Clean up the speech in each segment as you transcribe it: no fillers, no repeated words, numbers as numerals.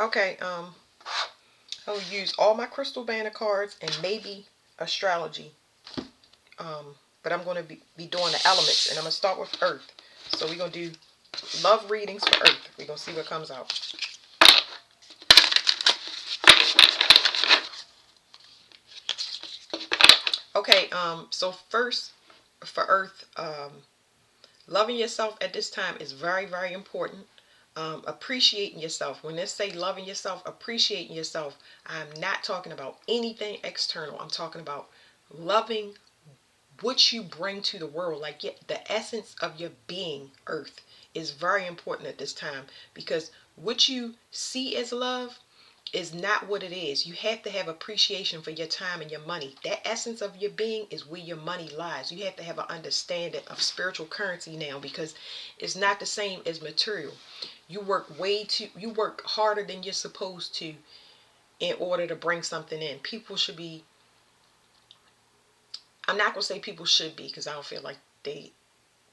Okay, I'll use all my crystal banner cards and maybe astrology. But I'm going to be doing the elements, and I'm going to start with Earth. So we're going to do love readings for Earth. We're going to see what comes out. Okay, so first for Earth, loving yourself at this time is very, very important. Appreciating yourself. When they say loving yourself, appreciating yourself, I'm not talking about anything external. I'm talking about loving what you bring to the world. Like the essence of your being, Earth, is very important at this time, because what you see as love is not what it is. You have to have appreciation for your time and your money. That essence of your being is where your money lies. You have to have an understanding of spiritual currency now, because it's not the same as material. You work harder than you're supposed to in order to bring something in. People should be, I'm not going to say people should be, because I don't feel like they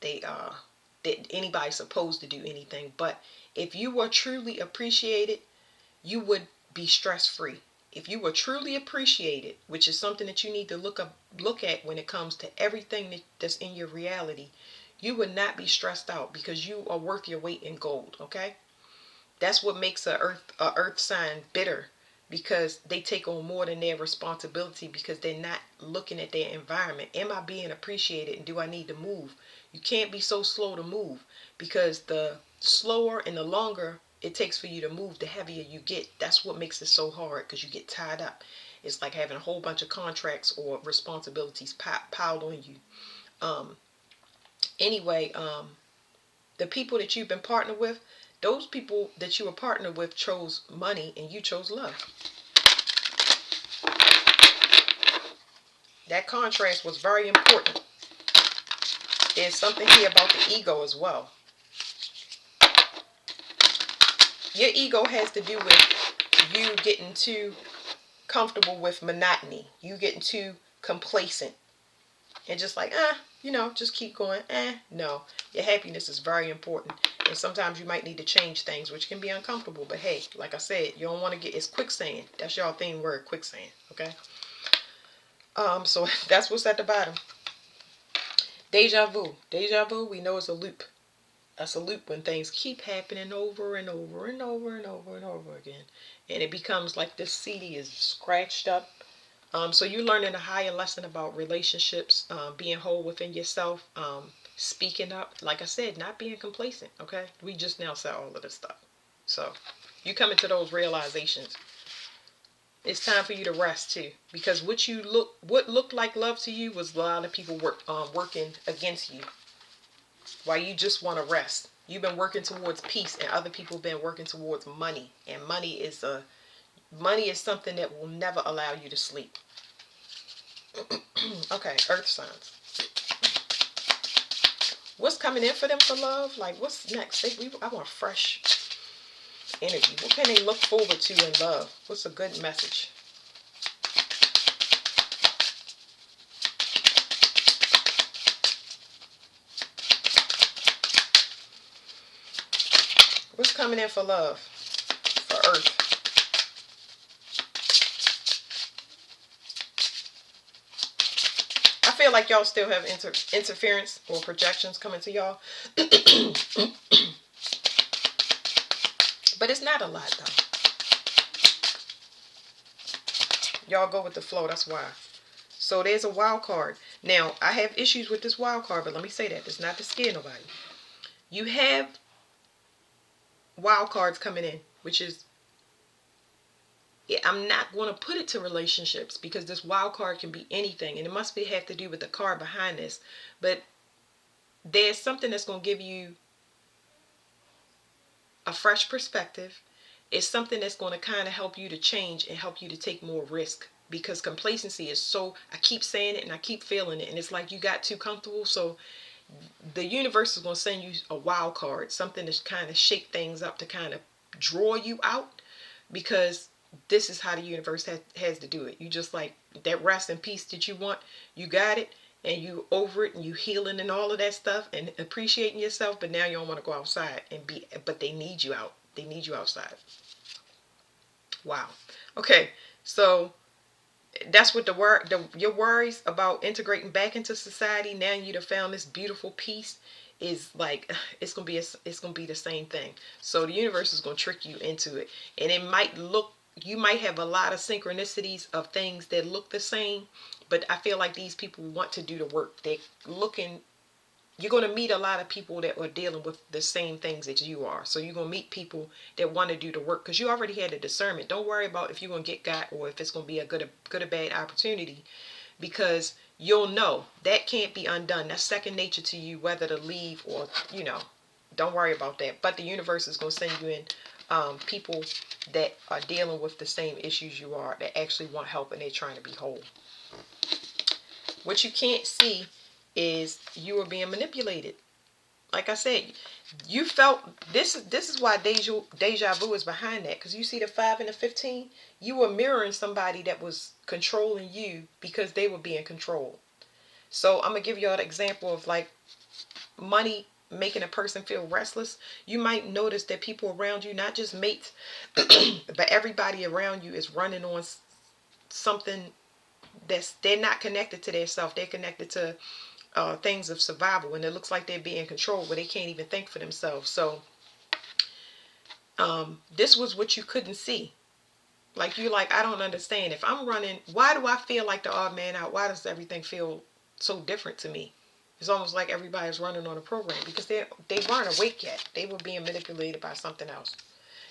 that anybody's supposed to do anything, but if you were truly appreciated, you would be stress free. If you were truly appreciated, which is something that you need to look at when it comes to everything that's in your reality, you would not be stressed out, because you are worth your weight in gold. Okay, that's what makes a earth sign bitter, because they take on more than their responsibility, because they're not looking at their environment. Am I being appreciated, and do I need to move? You can't be so slow to move, because the slower and the longer it takes for you to move, the heavier you get. That's what makes it so hard, because you get tied up. It's like having a whole bunch of contracts or responsibilities piled on you. um anyway, the people that you've been partnered with, those people that you were partnered with chose money, and you chose love. That contrast was very important. There's something here about the ego as well. Your ego has to do with you getting too comfortable with monotony. You getting too complacent. And just like, just keep going. No. Your happiness is very important. And sometimes you might need to change things, which can be uncomfortable. But hey, like I said, you don't want to get, it's quicksand. That's y'all theme word, quicksand. Okay? So that's what's at the bottom. Deja vu. Deja vu, we know it's a loop. That's a loop when things keep happening over and over and over and over and over again. And it becomes like this CD is scratched up. So you're learning a higher lesson about relationships, being whole within yourself, speaking up. Like I said, not being complacent. Okay, we just now said all of this stuff. So you come into those realizations. It's time for you to rest too, because what looked like love to you was a lot of people working against you. While you just want to rest, you've been working towards peace, and other people have been working towards money. And money is something that will never allow you to sleep. Okay, earth signs. What's coming in for them for love? Like, what's next? I want fresh energy. What can they look forward to in love? What's a good message? What's coming in for love? For earth? I feel like y'all still have interference or projections coming to y'all. But it's not a lot, though. Y'all go with the flow, that's why. So there's a wild card. Now, I have issues with this wild card, but let me say that. It's not to scare nobody. You have wild cards coming in, which is, yeah, I'm not going to put it to relationships, because this wild card can be anything, and it must have to do with the card behind this. But there's something that's going to give you a fresh perspective. It's something that's going to kind of help you to change and help you to take more risk, because complacency is so, I keep saying it and I keep feeling it, and it's like you got too comfortable. So the universe is going to send you a wild card, something to kind of shake things up, to kind of draw you out, because this is how the universe has to do it. You just like that rest and peace that you want, you got it, and you over it, and you healing and all of that stuff, and appreciating yourself. But now you don't want to go outside and be, but they need you out. They need you outside. Wow. Okay. So that's what your worries about integrating back into society. Now you'd have found this beautiful peace. Is like it's gonna be the same thing. So the universe is gonna trick you into it, and it might look, you might have a lot of synchronicities of things that look the same, but I feel like these people want to do the work. They're looking, you're going to meet a lot of people that are dealing with the same things that you are. So you're going to meet people that want to do the work because you already had the discernment. Don't worry about if you're going to get got or if it's going to be a good or bad opportunity, because you'll know that can't be undone. That's second nature to you, whether to leave or, don't worry about that. But the universe is going to send you in people that are dealing with the same issues you are, that actually want help and they're trying to be whole. What you can't see is you are being manipulated. Like I said, you felt this. This is why deja vu is behind that. Because you see the 5 and the 15, you were mirroring somebody that was controlling you because they were being controlled. So I'm gonna give you an example of like money making a person feel restless. You might notice that people around you, not just mates, but everybody around you is running on something they're not connected to their self. They're connected to things of survival, and it looks like they're being controlled where they can't even think for themselves. So this was what you couldn't see. Like, you like, I don't understand. If I'm running, why do I feel like the odd man out? Why does everything feel so different to me? It's almost like everybody's running on a program because they weren't awake yet. They were being manipulated by something else.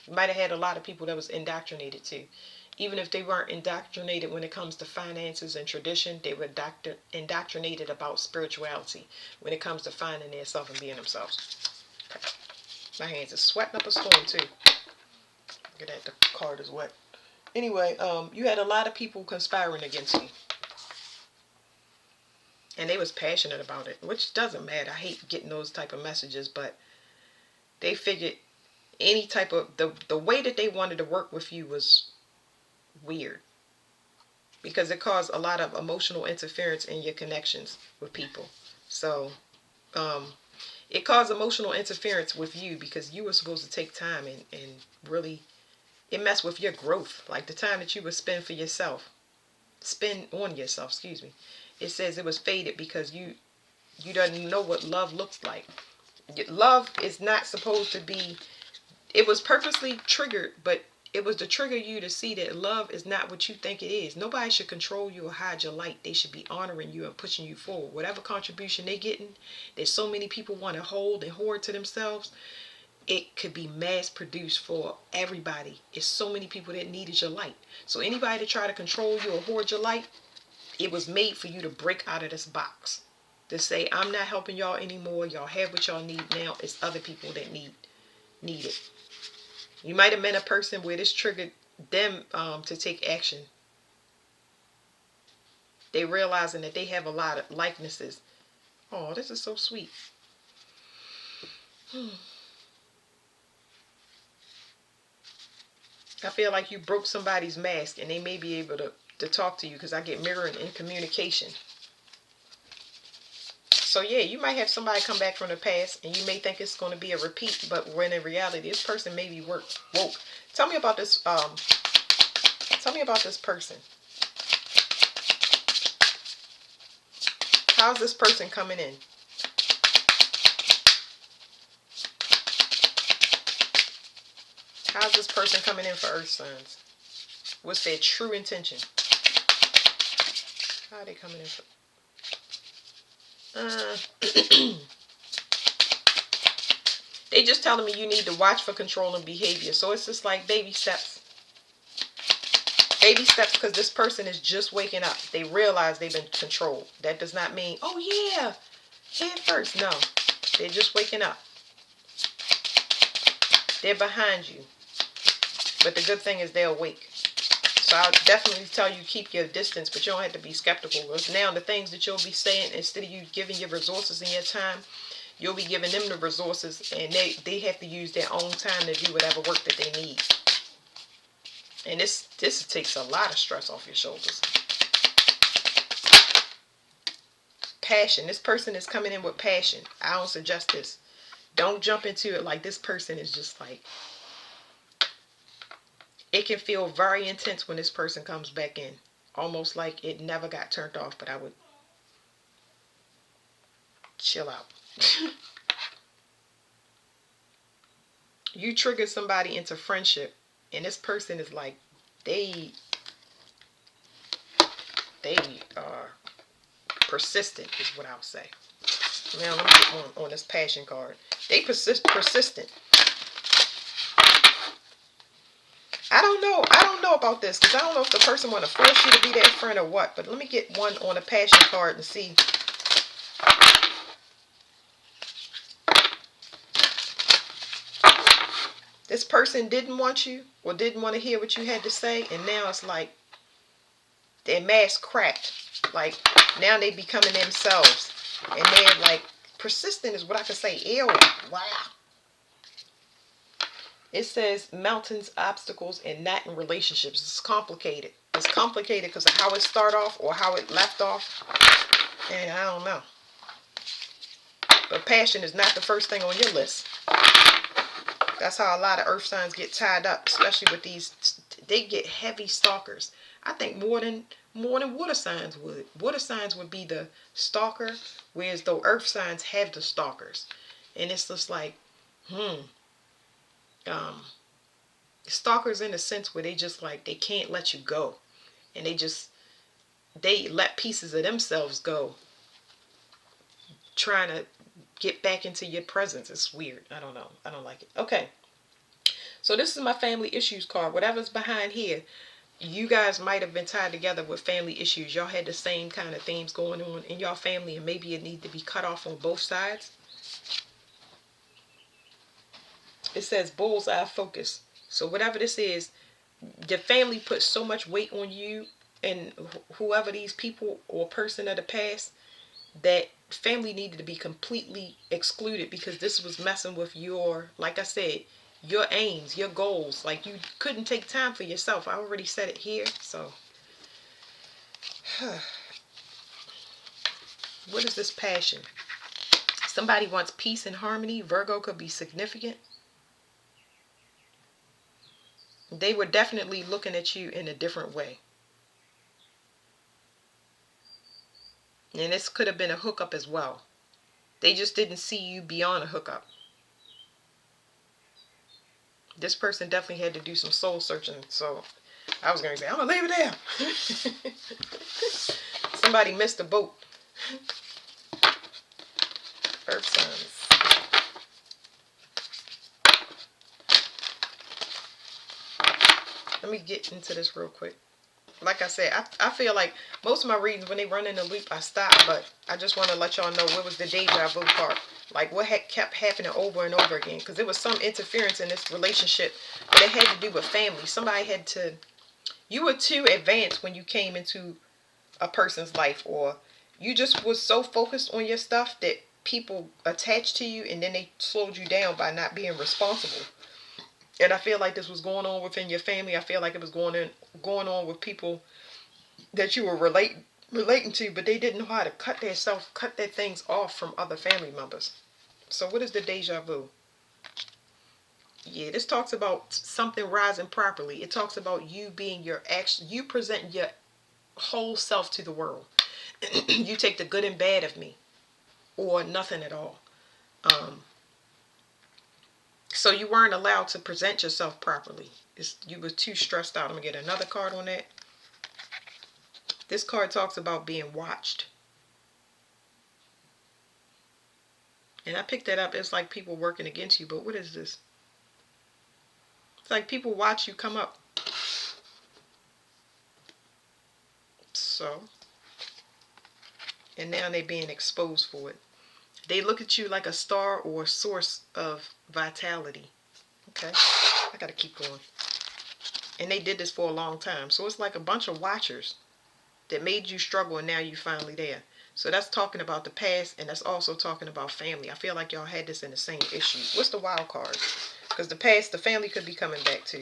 You might have had a lot of people that was indoctrinated too. Even if they weren't indoctrinated when it comes to finances and tradition, they were indoctrinated about spirituality when it comes to finding themselves and being themselves. Okay. My hands are sweating up a storm too. Look at that, the card is wet. Anyway, you had a lot of people conspiring against you. And they was passionate about it, which doesn't matter. I hate getting those type of messages, but they figured any type of, the way that they wanted to work with you was weird, because it caused a lot of emotional interference in your connections with people. So it caused emotional interference with you because you were supposed to take time and really, it messed with your growth, like the time that you would spend on yourself, excuse me. It says it was faded because you don't know what love looks like. Love is not supposed to be, it was purposely triggered, but it was to trigger you to see that love is not what you think it is. Nobody should control you or hide your light. They should be honoring you and pushing you forward. Whatever contribution they're getting, that so many people want to hold and hoard to themselves, it could be mass produced for everybody. It's so many people that needed your light. So anybody that try to control you or hoard your light, it was made for you to break out of this box. To say, I'm not helping y'all anymore. Y'all have what y'all need now. It's other people that need it. You might have met a person where this triggered them to take action. They realizing that they have a lot of likenesses. Oh, this is so sweet. I feel like you broke somebody's mask and they may be able to talk to you, because I get mirroring in communication. So yeah, you might have somebody come back from the past and you may think it's going to be a repeat, but when in reality this person may be woke. Tell me about this person. How's this person coming in? How's this person coming in for Earth signs? What's their true intention? How are they coming in for... They just telling me you need to watch for controlling behavior. So it's just like baby steps. Baby steps, because this person is just waking up. They realize they've been controlled. That does not mean, oh yeah, head first. No, they're just waking up. They're behind you. But the good thing is they're awake. So I'll definitely tell you keep your distance, but you don't have to be skeptical. Because now the things that you'll be saying, instead of you giving your resources and your time, you'll be giving them the resources, and they have to use their own time to do whatever work that they need. And this takes a lot of stress off your shoulders. Passion. This person is coming in with passion. I don't suggest this. Don't jump into it like this person is just like, It can feel very intense when this person comes back in. Almost like it never got turned off, but I would chill out. You trigger somebody into friendship, and this person is like, they they are persistent, is what I'll say. Now let me get on this passion card. They persistent. I don't know about this, because I don't know if the person want to force you to be their friend or what. But let me get one on a passion card and see. This person didn't want you, or didn't want to hear what you had to say, and now it's like their mask cracked. Like, now they becoming themselves, and they're like persistent is what I can say. Ew, wow. It says mountains, obstacles, and not in relationships. It's complicated. It's complicated because of how it start off or how it left off, and I don't know. But passion is not the first thing on your list. That's how a lot of earth signs get tied up, especially with these. They get heavy stalkers. I think more than water signs would. Water signs would be the stalker, whereas though earth signs have the stalkers, and it's just like, stalkers in a sense where they just like they can't let you go, and they let pieces of themselves go, trying to get back into your presence. It's weird. I don't know. I don't like it. Okay. So this is my family issues card. Whatever's behind here, you guys might have been tied together with family issues. Y'all had the same kind of themes going on in y'all family, and maybe it need to be cut off on both sides. It says bullseye focus. So whatever this is, the family put so much weight on you and whoever these people or person of the past, that family needed to be completely excluded, because this was messing with your, like I said, your aims, your goals. Like, you couldn't take time for yourself. I already said it here. So what is this passion? Somebody wants peace and harmony. Virgo could be significant. They were definitely looking at you in a different way. And this could have been a hookup as well. They just didn't see you beyond a hookup. This person definitely had to do some soul searching. So I was going to say, I'm going to leave it there. Somebody missed the boat. Earth signs. Let me get into this real quick. Like I said, I feel like most of my readings, when they run in the loop, I stop. But I just want to let y'all know what was the deja vu part. Like, what kept happening over and over again. Because there was some interference in this relationship. But it had to do with family. Somebody had to... You were too advanced when you came into a person's life. Or you just was so focused on your stuff that people attached to you. And then they slowed you down by not being responsible. And I feel like this was going on within your family. I feel like it was going on with people that you were relating to, but they didn't know how to cut their things off from other family members. So what is the deja vu? Yeah, this talks about something rising properly. It talks about you being you present your whole self to the world. You take the good and bad of me, or nothing at all. So you weren't allowed to present yourself properly. You were too stressed out. I'm going to get another card on that. This card talks about being watched. And I picked that up. It's like people working against you. But what is this? It's like people watch you come up. So. And now they're being exposed for it. They look at you like a star or a source of vitality. Okay. I got to keep going. And they did this for a long time. So it's like a bunch of watchers that made you struggle, and now you're finally there. So that's talking about the past, and that's also talking about family. I feel like y'all had this in the same issue. What's the wild card? Because the past, the family could be coming back too.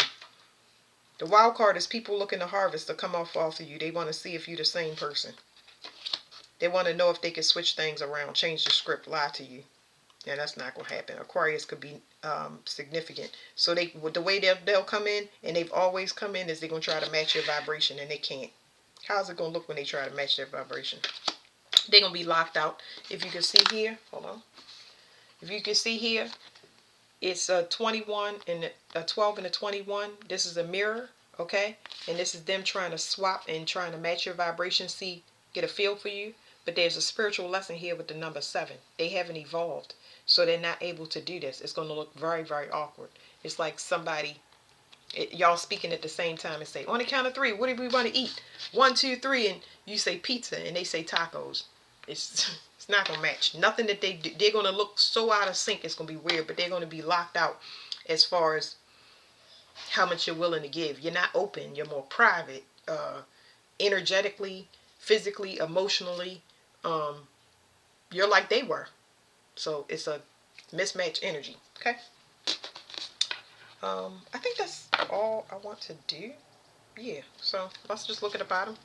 The wild card is people looking to harvest to come off of you. They want to see if you're the same person. They want to know if they can switch things around, change the script, lie to you. Yeah, that's not gonna happen. Aquarius could be significant. So they, with the way they'll come in, and they've always come in, is they're gonna try to match your vibration, and they can't. How's it gonna look when they try to match their vibration? They're gonna be locked out. If you can see here, hold on. If you can see here, it's a 21 and a 12 and a 21. This is a mirror, okay? And this is them trying to swap and trying to match your vibration, see, get a feel for you. But there's a spiritual lesson here with the number 7. They haven't evolved, so they're not able to do this. It's going to look very, very awkward. It's like somebody, y'all speaking at the same time and say, on the count of 3, what do we want to eat? 1, 2, 3, and you say pizza, and they say tacos. It's not gonna match. Nothing that they do, they're gonna look so out of sync. It's gonna be weird, but they're gonna be locked out as far as how much you're willing to give. You're not open. You're more private, energetically, physically, emotionally. Um, you're like they were. So it's a mismatched energy. Okay. I think that's all I want to do. Yeah. So let's just look at the bottom.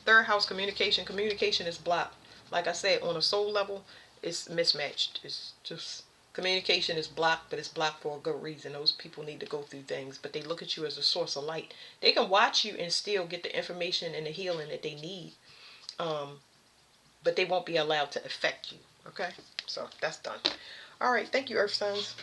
Third house, communication. Communication is blocked. Like I said, on a soul level, it's mismatched. It's just communication is blocked, but it's blocked for a good reason. Those people need to go through things, but they look at you as a source of light. They can watch you and still get the information and the healing that they need, but they won't be allowed to affect you. Okay, so that's done. All right, thank you, Earth Sons.